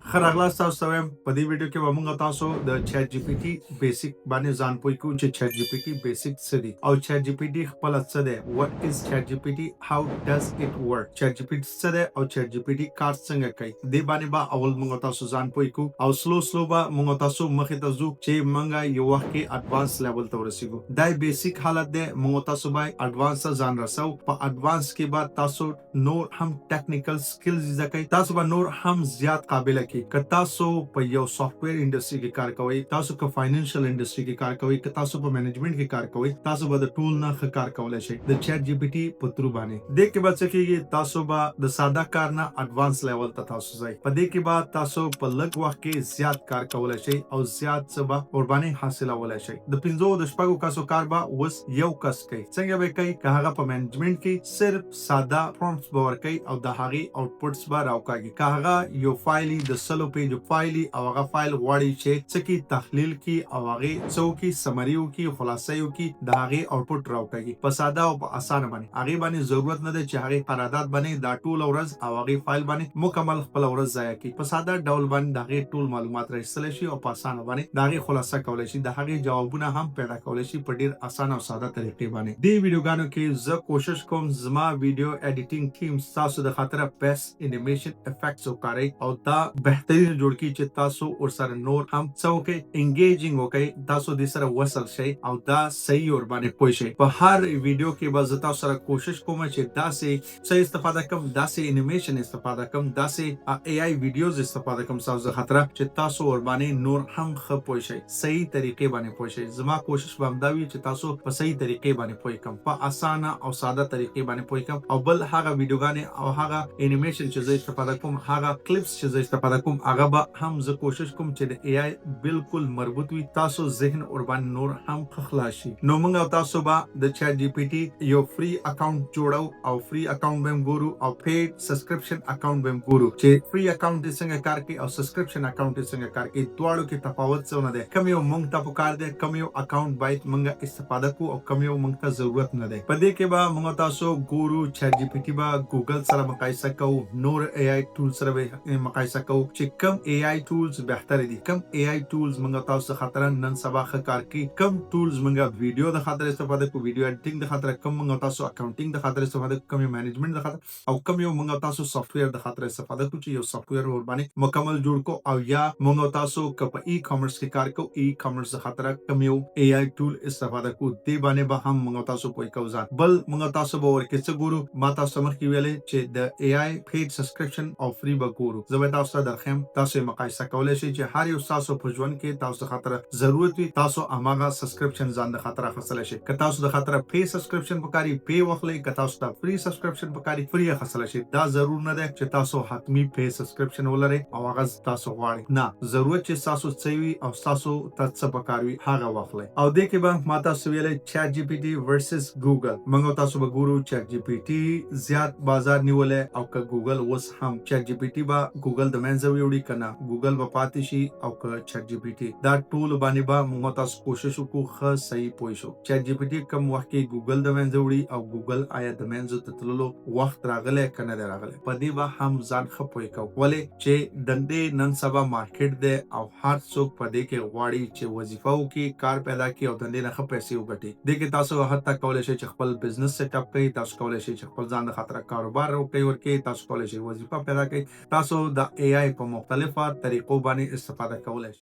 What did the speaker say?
خراغلاس تاسو ته وایم په دې ویډیو کې به موږ تاسو د چیټ جی پی ټي بیسیک باندې ځان پوه کوو چې چیټ جی پی ټي بیسیک څه دي او چیټ جی پی ټي خپل څه دی what is چیټ جی پی ټي how does it work چیټ جی پی ټي څه دی او چیټ جی پی ټي کار څنګه کوي دې باندې به اول موږ تاسو ځان پوه کوو او سلو به موږ تاسو مخې ته ځو چې موږ یو وخت کې اډوانس لیول ته ورسیږو دا بیسیک حالت دی موږ تاسو به اډوانس ځان رسو په اډوانس کې به تاسو نور هم ټیکنیکل سکلز زده کوي تاسو به نور هم زیات قابل کی که تاسو په یو سافټویر انډستری کې کار کوئ تاسو که فاینانشل انډستری کې کار کوئ که تاسو په منیجمنت کې کار کوئ تاسو به د ټول نه ښه کار کولای شئ د چیټ جی پی ټي په ترو باندې د کې به څه کېږي تاسو به د ساده کار نه اډوانس لیول ته تاسو ځئ په دې کې به تاسو په لږ وخت کې زیات کار کولای شئ او زیات څه به قرباني حاصلولای شئ د 5 د شپږو کسو کار به اوس یو کس کوي څنګه به کوي که هغه په منیجمنت کې صرف ساده پرومپټس به ورکوي او د هغې آوټپوټس به راوکاږي که هغه یو فایل د سلو پیج فایل او هغه فایل غواړي چې څه کی تحلیل کی او هغه څو کی سمریو کی خلاصیو کی د هغه آوټپوټ راوکاږي په ساده او په اسانه باندې هغه باندې ضرورت نه ده چې هغه قرارداد باندې دا ټول ورځ او هغه فایل باندې مکمل خپل ورځ ضایع کی په ساده ډول باندې د هغه ټول معلومات راځل شي او په اسانه باندې د هغه خلاصه کولای شي د هغه جوابونه هم پیدا کولای شي په ډیر اسانه او ساده طریقې باندې د ویډیوګانو کې زه کوشش کوم زما ویډیو ایډیټینګ ټیم تاسو د خاطر بیسټ انیمیشن افیکټس وکړي او دا بهترین جوړ کی چې تاسو ور سره نور هم څوک انګیجینګ وکړي تاسو د سره وصل شئ او دا صحیح ور باندې پوه شئ په هر ویډیو کې به زه تاسو سره کوشش کوم چې داسې څه استفاده کوم داسې انیمیشن استفاده کوم داسې ای آی ویډیوز استفاده کوم تاسو خاطر چې تاسو ور باندې نور هم ښه پوه شئ صحیح طریقې باندې پوه شئ زما کوشش به همدا وي چې تاسو په صحیح طریقې باندې پوه کم په اسانه او ساده طریقې باندې پوه کم او بل هغه ویډیوګانې او هغه انیمیشن چې زه استفاده کوم هغه کلیپس چې زه استفاده کوم هغه به هم زه کوشش کوم چې د ای آی بالکل مربوط وي تاسو ذهن اور باندې نور هم خلاص شي نو موږ تاسو به د چیټ جی پی ټي یو فری اکاونټ جوړو او فری اکاونټ به ګورو او پیډ سبسکرپشن اکاونټ به ګورو چې فری اکاونټ څنګه کار کوي او سبسکرپشن اکاونټ څنګه کار کوي دواړو کې تفاوت څه نه دی کوم یو موږ ته پکار دی کوم یو اکاونټ باید موږ استفاده کوو او کوم یو موږ ته ضرورت نه دی په دې کې به موږ تاسو ګورو چیټ جی پی ټي به ګوګل سره مقایسه کوو نور ای آی ټول سره به مقایسه کوو چې کم ای آی ټولز بهتر دي کم ای آی ټولز موږ تاسو خاطر نن سبا ښه کار کوي کم ټولز موږ ویډیو د خاطر استفاده کوو ویډیو ایډیټینګ د خاطر کم موږ تاسو اکاونټینګ د خاطر استفاده کوو کم منیجمنت د خاطر او کم یو موږ تاسو سافټویر د خاطر استفاده کوو چې یو سافټویر ور باندې مکمل جوړ کو او یا موږ تاسو که په ای-کامرس کې کار کوو ای-کامرس د خاطر کم یو ای آی ټول استفاده کوو دې باندې به هم موږ تاسو پوي کوو ځان بل موږ تاسو به ورکه څه ګورو ما تاسو مخکې ویلې چې د ای آی پیډ سبسکرپشن او فری به ګورو زه به تاسو ته درخم تاسو مقایسه کولای شئ چې هر یو تاسو په ژوند کې تاسو خاطر ضرورت وي تاسو اماغه سبسکرپشن ځان د خاطر اخیستل شئ که تاسو د خاطر پی سبسکرپشن پکاري پی واخلئ که تاسو ته فری سبسکرپشن پکاري فری اخیستل شئ دا ضرور نه ده چې تاسو حتمی پی سبسکرپشن ولرئ او هغه تاسو غواړئ نه ضرورت چې تاسو څه وي او تاسو ته څه پکاروي هغه واخلئ او دې کې به ما تاسو ویلې چیټ جی پی ټي ورسس ګوګل موږ تاسو به ګورو چیټ جی پی ټي زیات بازار نیولې او که ګوګل اوس هم چیټ جی پی ټي با ګوګل د منځه ویوړي کنه ګوګل به پاتې شي او که چیټ جی پی ټي دا ټول باندې به موږ تاسو کوشش وکړو ښه صحیح پوه شو چیټ جی پی ټي کوم وخت کې ګوګل د منځه وړي او ګوګل آیا د منځه ته تللو وخت راغلی کنه دی راغلی په دې به هم ځان ښه پوه کوو ولې چې دندې نن سبا مارکیټ دی او هر څوک په دې کې غواړي چې وظیفه وکړي کار پیدا کړي او دندې نه ښه پیسې وګټي دې کې تاسو حتی کولی شئ چې خپل بزنس سیټ اپ کړئ تاسو کولی شئ چې خپل ځان د خاطر کاروبار ورکړئ تاسو کولی شئ وظیفه پیدا کړئ تاسو د ای آی په مختلفه طریقو باندې استفاده کولای شئ